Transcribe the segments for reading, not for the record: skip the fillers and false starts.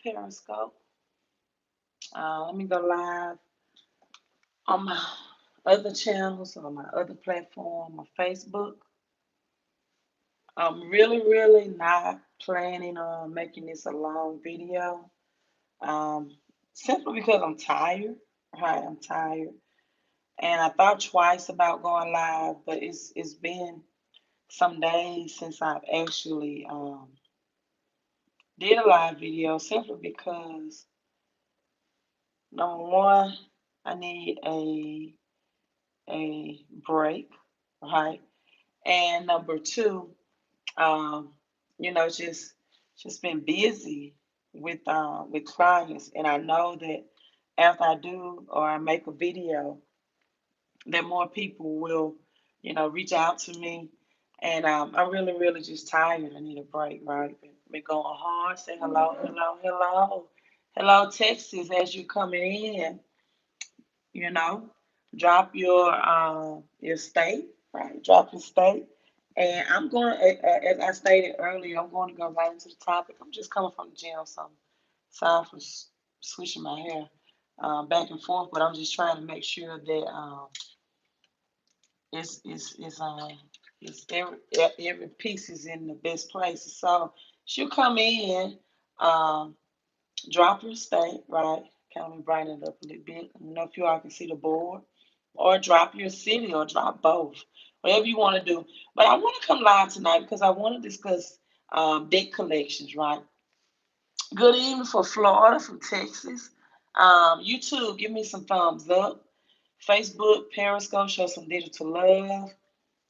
Periscope. Let me go live on my other channels, on my other platform, on Facebook. I'm really not planning on making this a long video. Um, Simply because I'm tired. Right, I'm tired. And I thought twice about going live, but it's been some days since I've actually did a live video simply because number one, I need a break, right? And number two, um, just been busy with clients, and I know that after I do or I make a video, that more people will, reach out to me. And I'm really just tired. I need a break, right? Been going hard. Say hello, Texas, as you coming in. You know, drop your state, right? Drop your state. And I'm going, as I stated earlier, I'm going to go right into the topic. I'm just coming from the gym, so I'm sorry for switching my hair back and forth, but I'm just trying to make sure that it's it's it's um it's every piece is in the best places. So she'll come in, um, drop her state, right? Kind of brighten it up a little bit. I don't know if you all can see the board, or drop your city, or drop both, whatever you want to do. But I want to come live tonight because I want to discuss debt collections, right? Good evening for Florida, from Texas. YouTube, give me some thumbs up. Facebook, Periscope, show some digital love.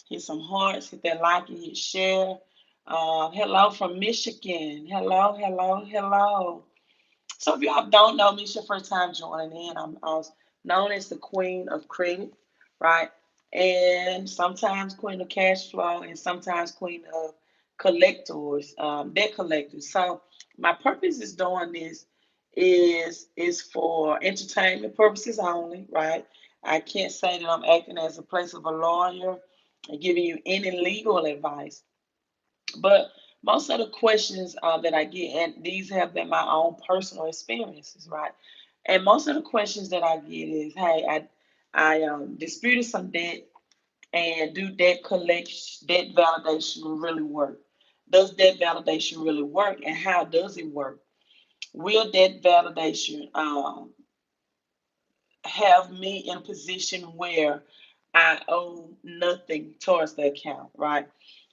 Hit some hearts, hit that like and hit share. Hello from Michigan. Hello. So if y'all don't know me, it's your first time joining in. I was known as the Queen of Credit, right? And sometimes Queen of Cash Flow, and sometimes Queen of Collectors, Debt Collectors. So my purpose is doing this is for entertainment purposes only, right? I can't say that I'm acting as a place of a lawyer and giving you any legal advice. But most of the questions that I get, and these have been my own personal experiences, right? And most of the questions that I get is, "Hey, I disputed some debt, and do debt collection, debt validation really work? Does debt validation really work, and how does it work? Will debt validation have me in a position where I owe nothing towards the account, right?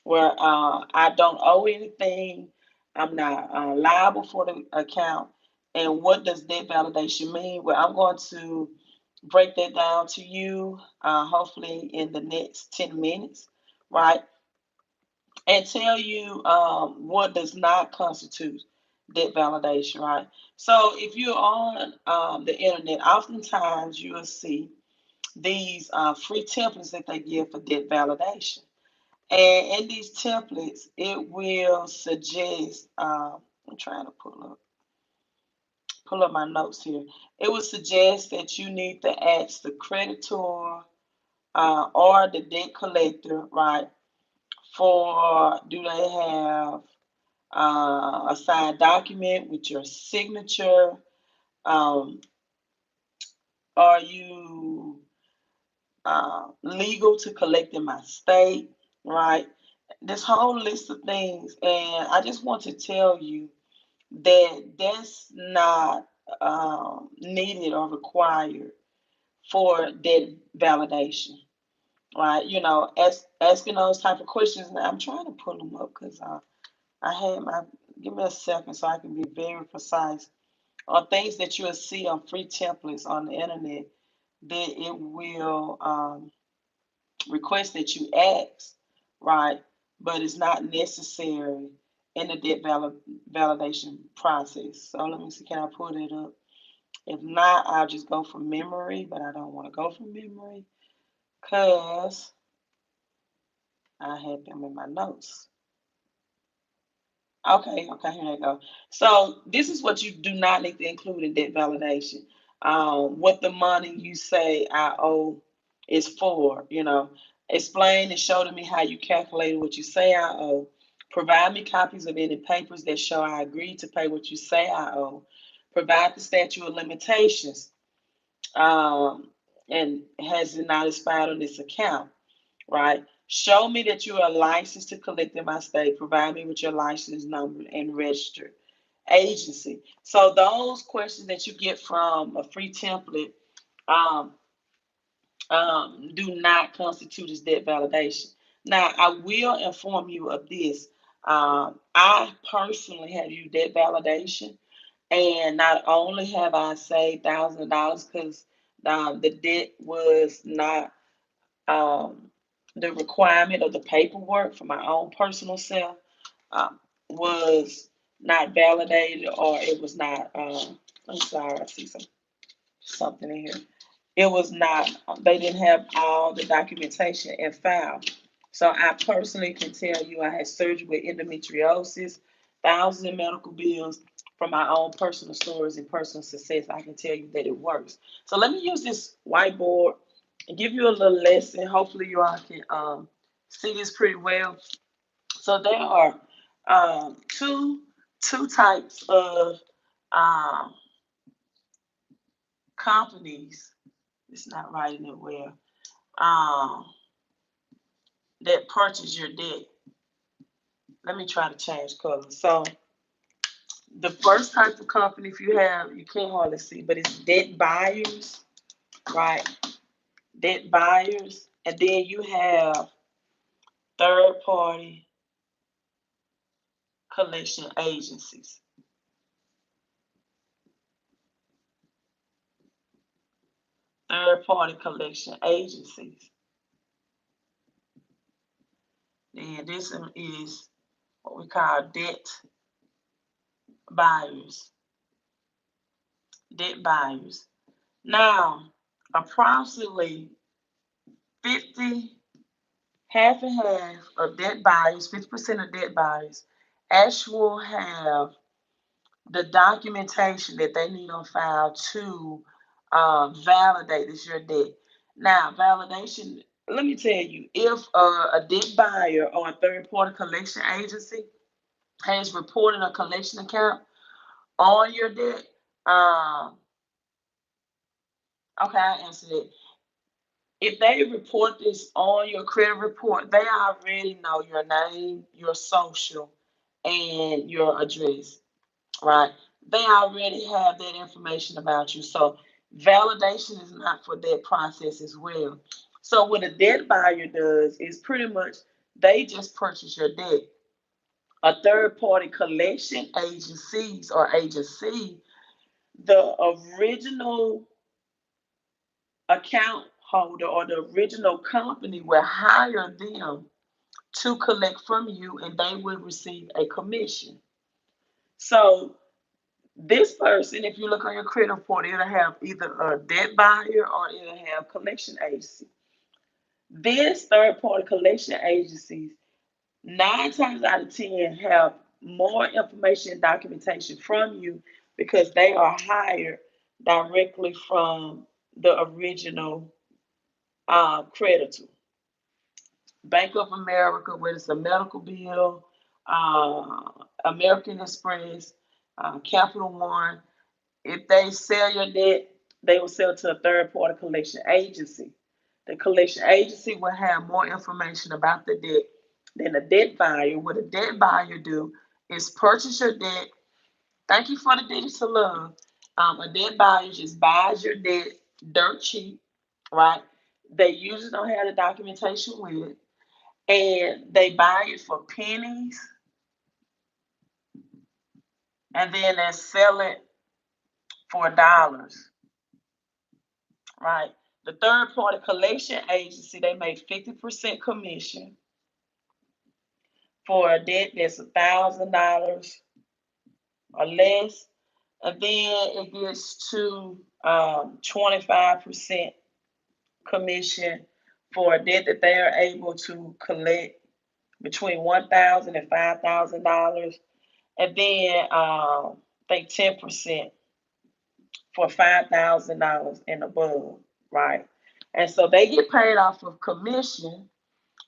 Where I don't owe anything, I'm not liable for the account. And what does debt validation mean? Well, I'm going to break that down to you, hopefully in the next 10 minutes, right? And tell you what does not constitute debt validation, right? So if you're on the internet, oftentimes you will see these free templates that they give for debt validation. And in these templates, it will suggest, I'm trying to pull up my notes here. It will suggest that you need to ask the creditor or the debt collector, right? For do they have a signed document with your signature? Um, are you legal to collect in my state? Right? This whole list of things, and I just want to tell you that that's not needed or required for debt validation, right? Asking those type of questions. And I'm trying to pull them up because I had my. Give me a second so I can be very precise on things that you'll see on free templates on the internet that it will request that you ask, right? But it's not necessary in the debt validation process. So let me see, can I pull it up? If not, I'll just go from memory, but I don't want to go from memory because I had them in my notes. Okay, here I go. So this is what you do not need to include in debt validation. What the money you say I owe is for, explain and show to me how you calculated what you say I owe. Provide me copies of any papers that show I agreed to pay what you say I owe. Provide the statute of limitations, and has it not expired on this account, right? Show me that you are licensed to collect in my state. Provide me with your license number and registered agency. So those questions that you get from a free template um, do not constitute as debt validation. Now, I will inform you of this. I personally have used debt validation, and not only have I saved thousands of dollars because the debt was not the requirement of the paperwork for my own personal self was not validated, or it was not. I'm sorry, I see something in here. It was not, they didn't have all the documentation and file. So I personally can tell you I had surgery with endometriosis, thousands of medical bills from my own personal stories and personal success. I can tell you that it works. So let me use this whiteboard and give you a little lesson. Hopefully you all can see this pretty well. So there are two types of um, companies. It's not writing it well. Um, that purchase your debt. Let me try to change colors. So the first type of company, if you have, you can't hardly see, but it's debt buyers, right? Debt buyers, and then you have third party collection agencies. Third party collection agencies. And this is what we call debt buyers. Debt buyers. Now, approximately 50, half and half of debt buyers, 50% of debt buyers, actually have the documentation that they need on file to validate it's your debt. Now, validation, let me tell you, if a debt buyer or a third party collection agency has reported a collection account on your debt, okay, I answered it. If they report this on your credit report, they already know your name, your social, and your address, right? They already have that information about you. So validation is not for that process as well. So what a debt buyer does is pretty much they just purchase your debt. A third party collection agencies or agency, the original account holder or the original company will hire them to collect from you, and they will receive a commission. So this person, if you look on your credit report, it'll have either a debt buyer or it'll have collection agency. This third party collection agencies, 9 times out of 10, have more information and documentation from you because they are hired directly from the original creditor. Bank of America, whether it's a medical bill, American Express, Capital One, if they sell your debt, they will sell to a third party collection agency. The collection agency will have more information about the debt than a debt buyer. What a debt buyer do is purchase your debt. Thank you for the digital love. A debt buyer just buys your debt dirt cheap, right? They usually don't have the documentation with it, and they buy it for pennies, and then they sell it for dollars, right? The third party collection agency, they make 50% commission for a debt that's $1,000 or less, and then it gets to 25% commission for a debt that they are able to collect between $1,000 and $5,000, and then I think 10% for $5,000 and above, right? And so they get paid off of commission,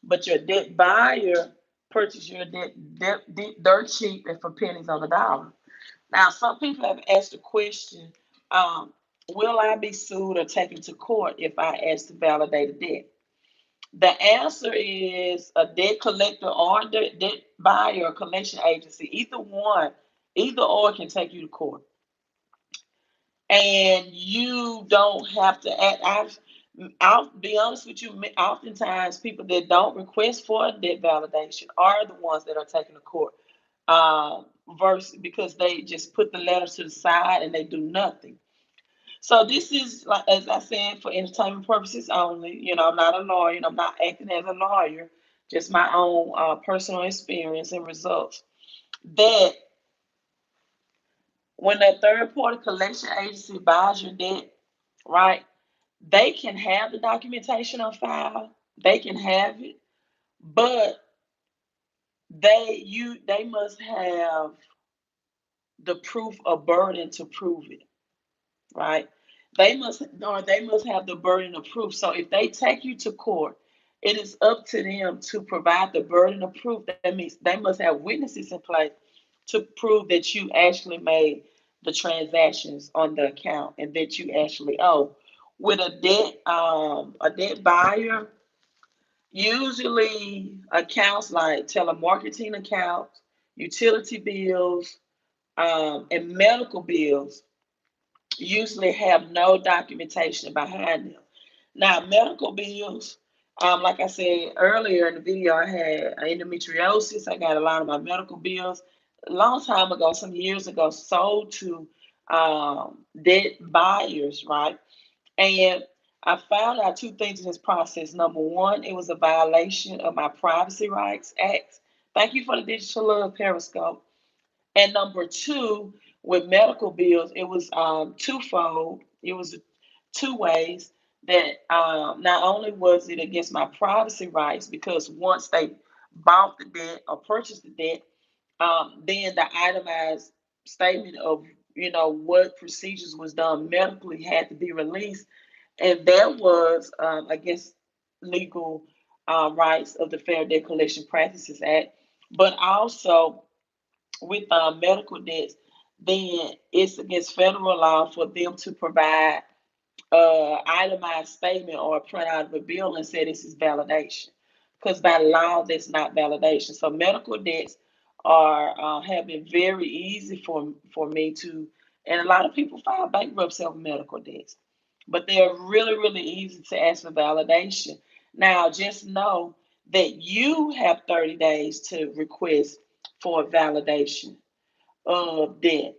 but your debt buyer purchase your dirt cheap and for pennies on the dollar. Now, some people have asked the question, um, will I be sued or taken to court if I ask to validate a debt? The answer is a debt collector or debt buyer or collection agency. Either or can take you to court. And you don't have to act. I'll be honest with you. Oftentimes, people that don't request for debt validation are the ones that are taken to court. Versus because they just put the letters to the side and they do nothing. So this is like, as I said, for entertainment purposes only. I'm not a lawyer, and I'm not acting as a lawyer. Just my own personal experience and results. That when a third party collection agency buys your debt, right? They can have the documentation on file. They can have it, but they must have the proof of burden to prove it, right? They must have the burden of proof. So if they take you to court, it is up to them to provide the burden of proof. That means they must have witnesses in place to prove that you actually made the transactions on the account and that you actually owe. With a debt buyer, usually accounts like telemarketing accounts, utility bills, and medical bills usually have no documentation behind them. Now, medical bills, like I said earlier in the video, I had endometriosis. I got a lot of my medical bills a long time ago, some years ago, sold to debt buyers, right? And I found out two things in this process. Number one, it was a violation of my Privacy Rights Act. Thank you for the digital love, Periscope. And number two, with medical bills, it was twofold. It was two ways that not only was it against my privacy rights, because once they bought the debt or purchased the debt, then the itemized statement of what procedures was done medically had to be released, and that was against legal rights of the Fair Debt Collection Practices Act, but also with medical debts, then it's against federal law for them to provide itemized statement or a printout of a bill and say this is validation. Because by law, that's not validation. So medical debts are have been very easy for me to, and a lot of people file bankruptcy over medical debts, but they're really really easy to ask for validation. Now, just know that you have 30 days to request for validation of debt.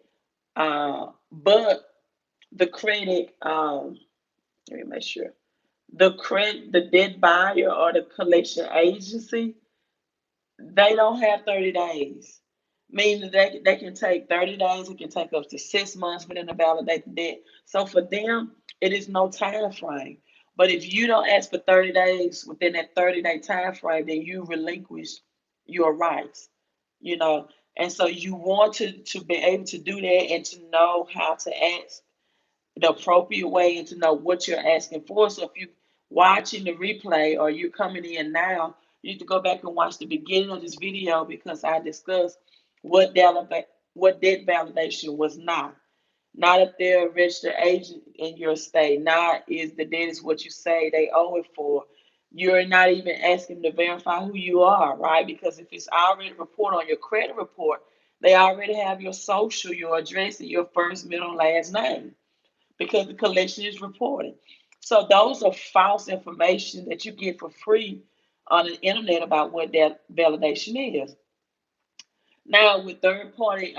But the credit, let me make sure. The debt buyer or the collection agency, they don't have 30 days. Meaning they can take 30 days, it can take up to 6 months for them to validate the debt. So for them, it is no time frame. But if you don't ask for 30 days within that 30-day time frame, then you relinquish your rights, you know. And so you want to be able to do that and to know how to ask the appropriate way and to know what you're asking for. So if you're watching the replay or you're coming in now, you need to go back and watch the beginning of this video because I discussed what what debt validation was not. Not if they're a registered agent in your state. Not is the debt is what you say they owe it for. You're not even asking to verify who you are, right? Because if it's already reported on your credit report, they already have your social, your address, and your first, middle, and last name because the collection is reported. So those are false information that you get for free on the internet about what that validation is. Now, with third party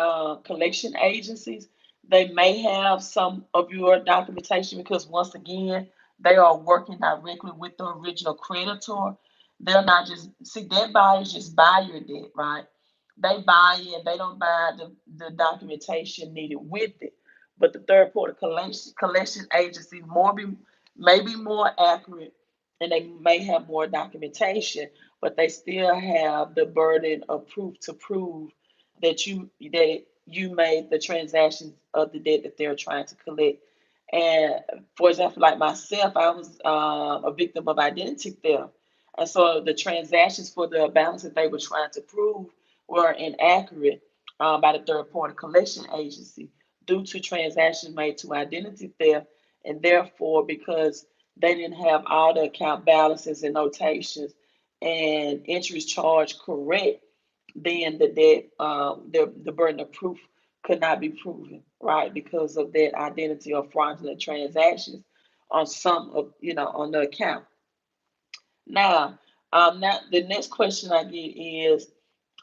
collection agencies, they may have some of your documentation because, once again, they are working directly with the original creditor. They're not just, see, debt buyers just buy your debt, right? They buy it, they don't buy the documentation needed with it. But the third party collection agency may be more accurate and they may have more documentation, but they still have the burden of proof to prove that you made the transactions of the debt that they're trying to collect. And for example, like myself, I was a victim of identity theft, And so the transactions for the balance that they were trying to prove were inaccurate by the third party collection agency due to transactions made to identity theft. And therefore, because they didn't have all the account balances and notations and interest charge correct, then the debt, the burden of proof could not be proven, right? Because of that identity or fraudulent transactions on some of, on the account. Now, the next question I get is,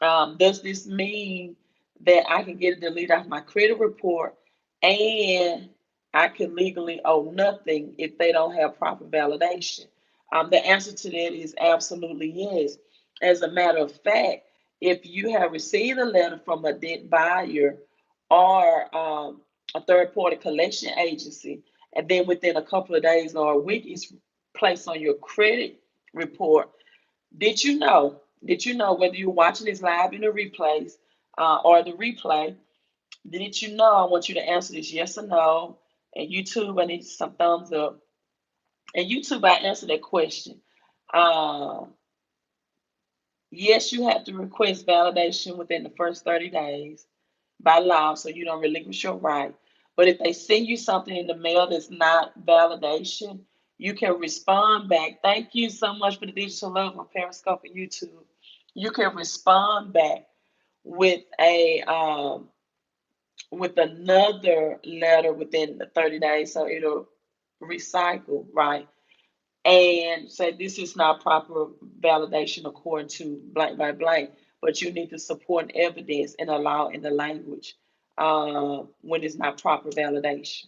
does this mean that I can get a delete off my credit report and I can legally owe nothing if they don't have proper validation? The answer to that is absolutely yes. As a matter of fact, if you have received a letter from a debt buyer or a third party collection agency, and then within a couple of days or a week, it's placed on your credit report. Did you know whether you're watching this live in the replays or the replay? Did you know? I want you to answer this yes or no. And YouTube, I need some thumbs up. And YouTube, I answer that question. Um, yes, you have to request validation within the first 30 days by law, so you don't relinquish your right. But if they send you something in the mail that's not validation, you can respond back. Thank you so much for the digital love on Periscope and YouTube. You can respond back with a with another letter within the 30 days, so it'll recycle, right? And say this is not proper validation according to blank by blank, but you need to support and evidence and allow in the language when it's not proper validation,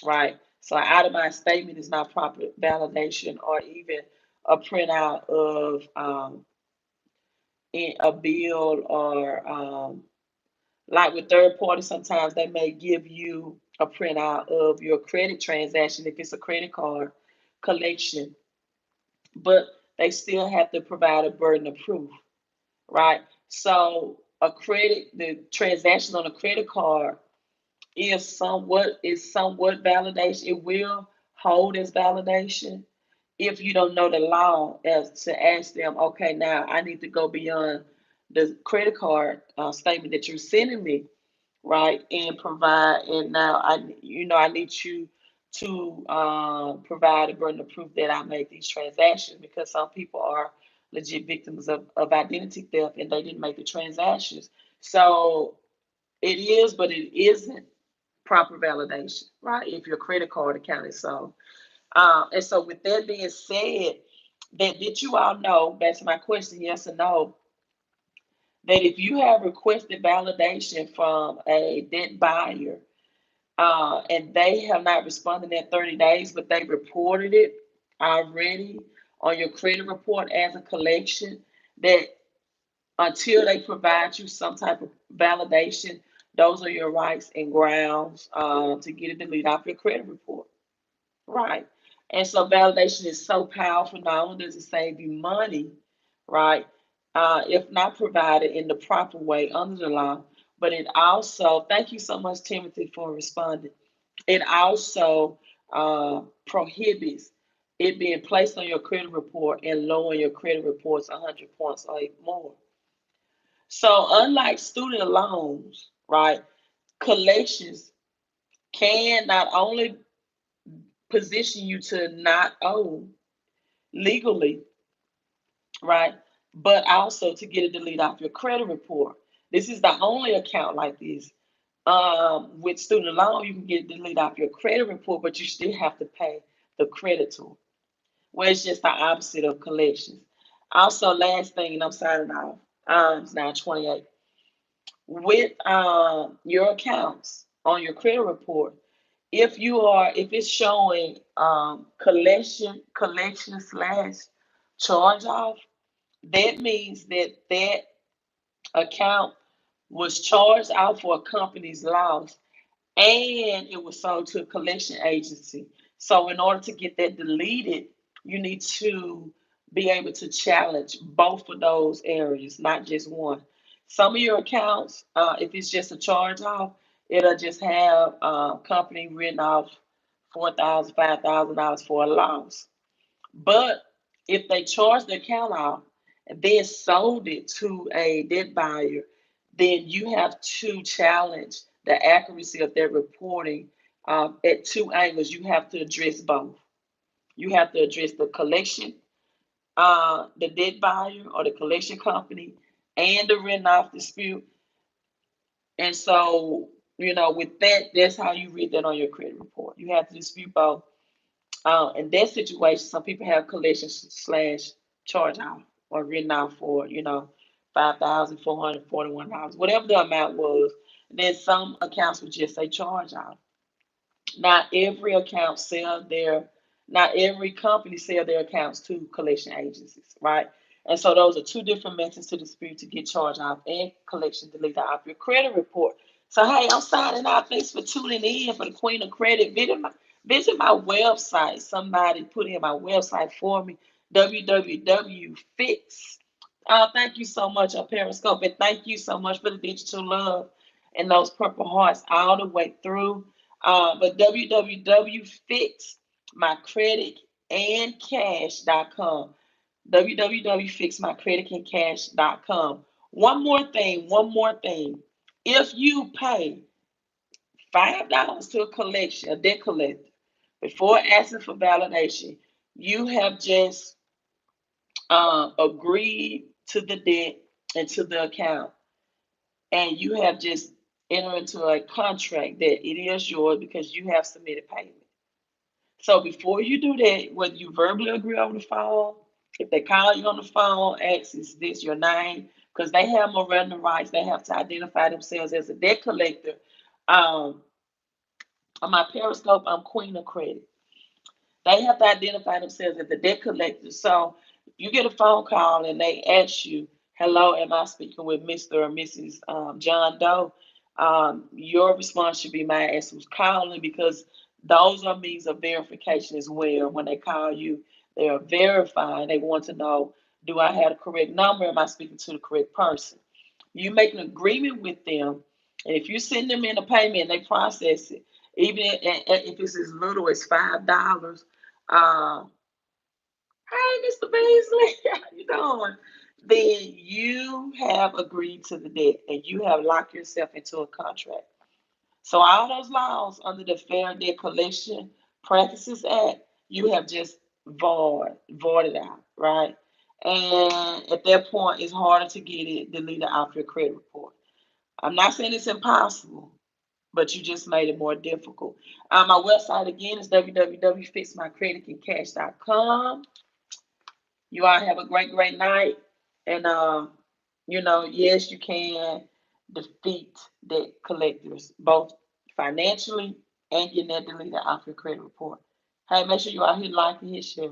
right? So an itemized statement is not proper validation, or even a printout of a bill, or like with third party, sometimes they may give you a printout of your credit transaction if it's a credit card collection, but they still have to provide a burden of proof, right? So the transaction on a credit card is somewhat validation. It will hold as validation if you don't know the law, as to ask them, okay, now I need to go beyond the credit card statement that you're sending me, right? And provide, and now I need you to provide a burden of proof that I made these transactions, because some people are legit victims of identity theft and they didn't make the transactions. So it is, but it isn't proper validation, right? If your credit card account is so. And so with that being said, that did you all know, back to my question, yes or no, that if you have requested validation from a debt buyer and they have not responded in 30 days, but they reported it already on your credit report as a collection, that until they provide you some type of validation, those are your rights and grounds to get a delete off your credit report, right? And so validation is so powerful. Not only does it save you money, right? If not provided in the proper way under the law, but it also, thank you so much, Timothy, for responding. It also prohibits it being placed on your credit report and lowering your credit reports 100 points or even more. So, unlike student loans, right, collections can not only position you to not owe legally, right, but also to get a delete off your credit report. This is the only account like this. With student loan, you can get a delete off your credit report, but you still have to pay the creditor, where it's just the opposite of collections. Also, last thing, and I'm signing off. It's now 28. With your accounts on your credit report, if it's showing collection slash charge off, that means that account was charged out for a company's loss and it was sold to a collection agency. So in order to get that deleted, you need to be able to challenge both of those areas, not just one. Some of your accounts, if it's just a charge off, it'll just have company written off $4,000, $5,000 for a loss. But If they charged the account off and then sold it to a debt buyer, then you have to challenge the accuracy of their reporting at two angles. You have to address both. You have to address the collection, the debt buyer or the collection company, and the rent off dispute. And so, with that, that's how you read that on your credit report. You have to dispute both. In that situation, some people have collection slash charge off or written off for, $5,441, whatever the amount was. And then some accounts would just say charge off. Not every account sell their, not every company sell their accounts to collection agencies, right? And so those are two different methods to dispute to get charged off and collection deleted off your credit report. So hey, I'm signing out. Thanks for tuning in for the Queen of Credit. Visit my website. Somebody put in my website for me, www.fix. Thank you so much on Periscope, and thank you so much for the digital love and those purple hearts all the way through. But www.fixmycreditandcash.com. www.fixmycreditandcash.com. One more thing. If you pay $5 to a debt collector, before asking for validation, you have just agreed to the debt and to the account, and you have just entered into a contract that it is yours because you have submitted payment. So before you do that, whether you verbally agree over the phone, if they call you on the phone, ask, is this your name? Because they have more Miranda rights. They have to identify themselves as a debt collector. Um, on my Periscope, I'm Queen of Credit. They have to identify themselves as the debt collector. So if you get a phone call and they ask you, hello, am I speaking with Mr. or Mrs. John Doe? Your response should be, my ass who's calling, because those are means of verification as well. When they call you, they are verifying. They want to know, do I have the correct number? Am I speaking to the correct person? You make an agreement with them, and if you send them in a payment and they process it, even if it's as little as $5, uh, hey, Mr. Beasley, how you doing? Then you have agreed to the debt and you have locked yourself into a contract. So all those laws under the Fair Debt Collection Practices Act, you have just voided out, right? And at that point, it's harder to get it deleted off your credit report. I'm not saying it's impossible, but you just made it more difficult. My website again is www.fixmycreditandcash.com. You all have a great night. And, yes, you can defeat debt collectors, both financially and getting that deleted off your credit report. Hey, make sure you out here like and hit share.